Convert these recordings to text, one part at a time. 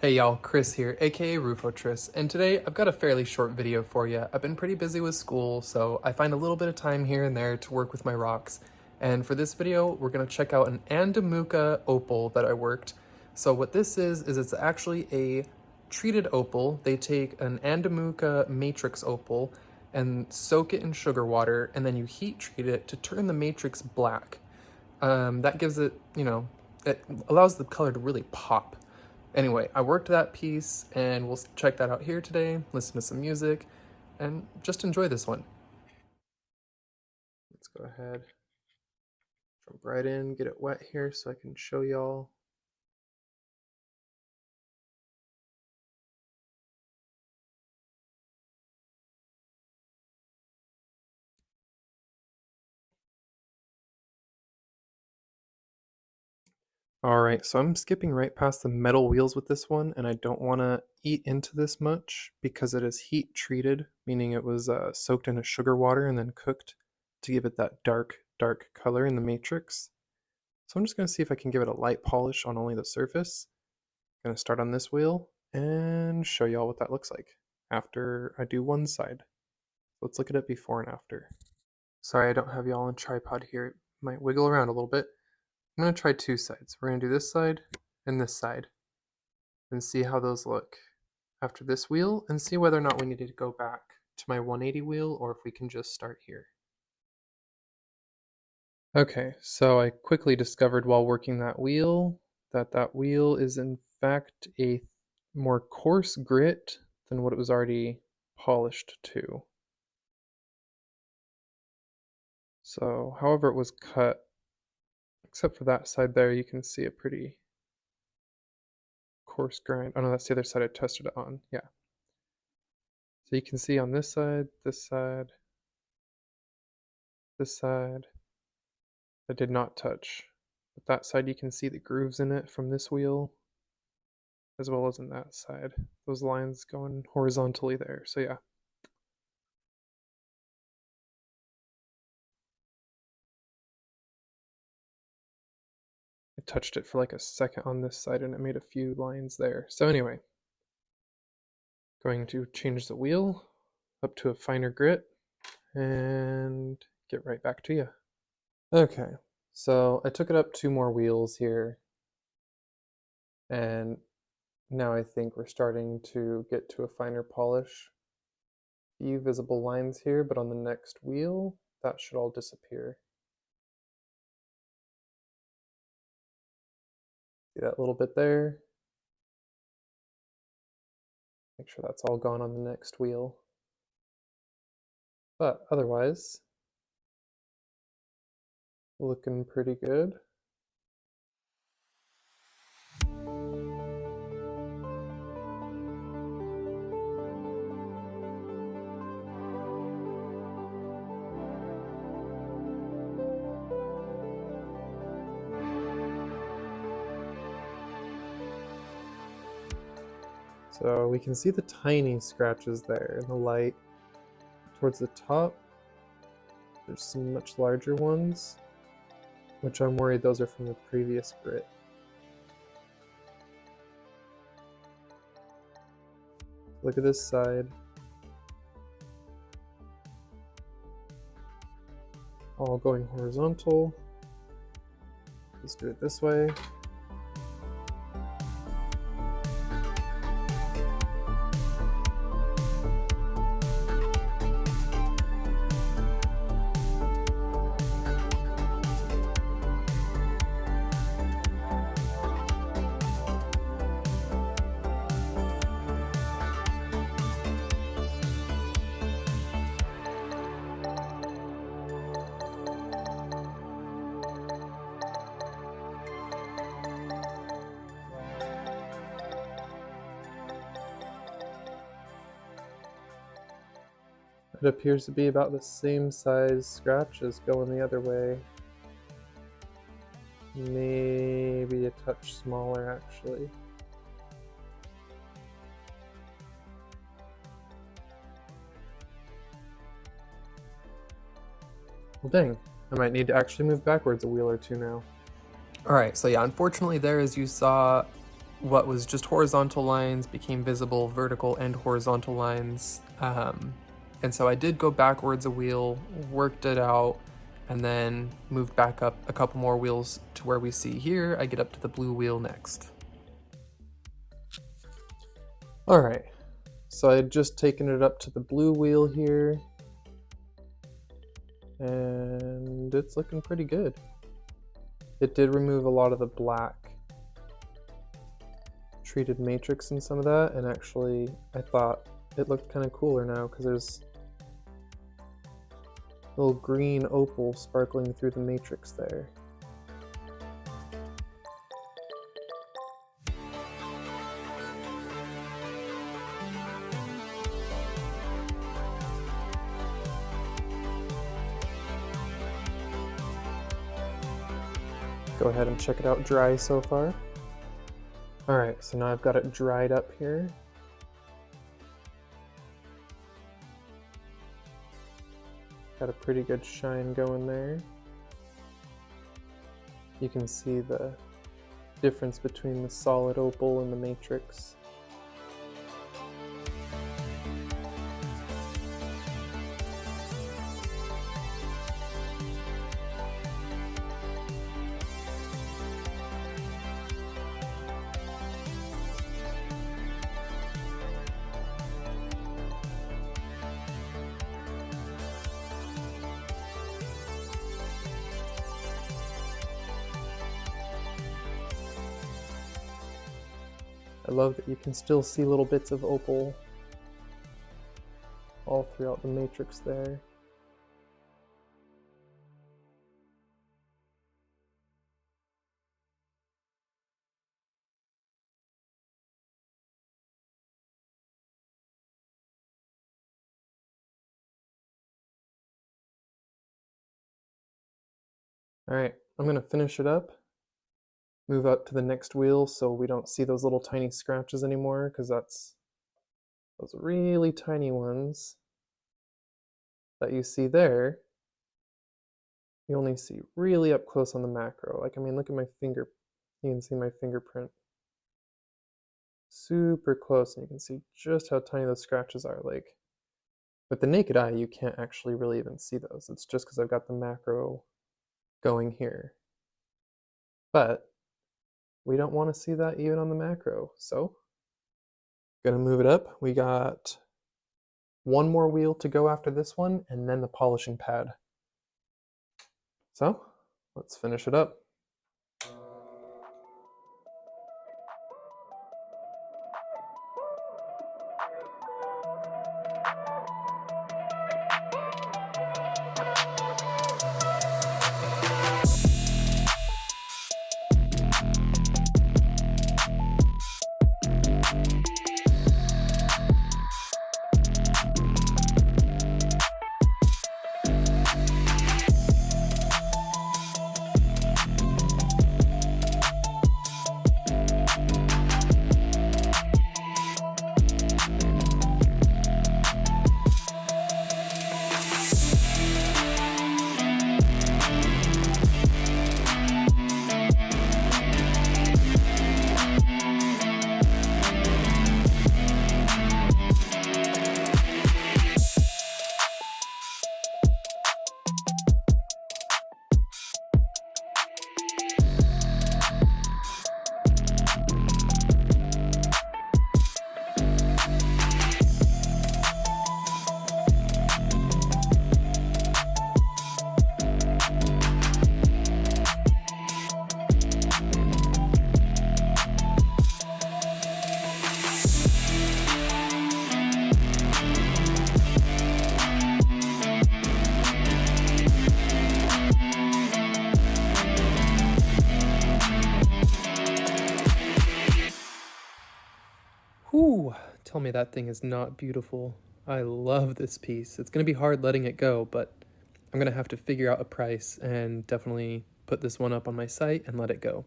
Hey y'all, Chris here, aka Rufotris, and today I've got a fairly short video for you. I've been pretty busy with school, so I find a little bit of time here and there to work with my rocks. And for this video, we're going to check out an Andamooka Opal that I worked. So what this is it's actually a treated opal. They take an Andamooka matrix opal and soak it in sugar water, and then you heat treat it to turn the matrix black. That gives it, it allows the color to really pop. Anyway, I worked that piece and we'll check that out here today, listen to some music, and just enjoy this one. Let's go ahead, jump right in, get it wet here so I can show y'all. Alright, so I'm skipping right past the metal wheels with this one, and I don't want to eat into this much because it is heat treated, meaning it was soaked in a sugar water and then cooked to give it that dark color in the matrix. So I'm just going to see if I can give it a light polish on only the surface. I'm going to start on this wheel and show y'all what that looks like after I do one side. Let's look at it before and after. Sorry I don't have y'all on tripod here. It might wiggle around a little bit. I'm going to try two sides. We're going to do this side and see how those look after this wheel and see whether or not we need to go back to my 180 wheel or if we can just start here. Okay, so I quickly discovered while working that wheel that wheel is in fact a more coarse grit than what it was already polished to. So however it was cut, except for that side there, you can see a pretty coarse grind. Oh no, that's the other side I tested it on. Yeah. So you can see on this side, this side, this side, I did not touch. But that side you can see the grooves in it from this wheel, as well as in that side. Those lines going horizontally there. So yeah. I touched it for like a second on this side and it made a few lines there. So anyway, going to change the wheel up to a finer grit and get right back to you. Okay, so I took it up 2 more wheels here, and now I think we're starting to get to a finer polish. Few visible lines here, but on the next wheel, that should all disappear. See that little bit there? Make sure that's all gone on the next wheel. But otherwise, looking pretty good. So we can see the tiny scratches there in the light. Towards the top, there's some much larger ones, which I'm worried those are from the previous grit. Look at this side. All going horizontal. Let's do it this way. It appears to be about the same size scratch as going the other way. Maybe a touch smaller, actually. Well, dang. I might need to actually move backwards a wheel or two now. Alright, so yeah, unfortunately there, as you saw, what was just horizontal lines became visible vertical and horizontal lines. And so I did go backwards a wheel, worked it out, and then moved back up a couple more wheels to where we see here. I get up to the blue wheel next. All right, so I had just taken it up to the blue wheel here, and it's looking pretty good. It did remove a lot of the black treated matrix and some of that, and actually I thought it looked kind of cooler now because there's a little green opal sparkling through the matrix there. Go ahead and check it out dry so far. All right, so now I've got it dried up here. Got a pretty good shine going there. You can see the difference between the solid opal and the matrix. I love that you can still see little bits of opal all throughout the matrix there. All right, I'm gonna finish it up, move up to the next wheel so we don't see those little tiny scratches anymore, because that's those really tiny ones that you see there, you only see really up close on the macro. Like, I mean, look at my finger. You can see my fingerprint. Super close, and you can see just how tiny those scratches are. Like, with the naked eye, you can't actually really even see those. It's just because I've got the macro going here. But we don't want to see that even on the macro, so gonna move it up. We got one more wheel to go after this one, and then the polishing pad. So let's finish it up. Whew, tell me that thing is not beautiful. I love this piece. It's going to be hard letting it go, but I'm going to have to figure out a price and definitely put this one up on my site and let it go.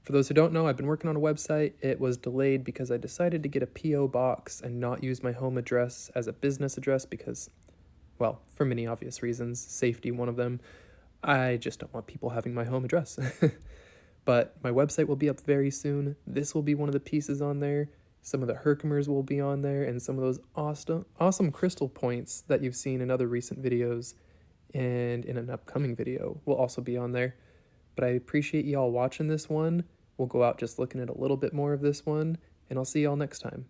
For those who don't know, I've been working on a website. It was delayed because I decided to get a P.O. box and not use my home address as a business address because, well, for many obvious reasons, safety one of them. I just don't want people having my home address. But my website will be up very soon. This will be one of the pieces on there. Some of the Herkimers will be on there, and some of those awesome crystal points that you've seen in other recent videos and in an upcoming video will also be on there. But I appreciate y'all watching this one. We'll go out just looking at a little bit more of this one, and I'll see y'all next time.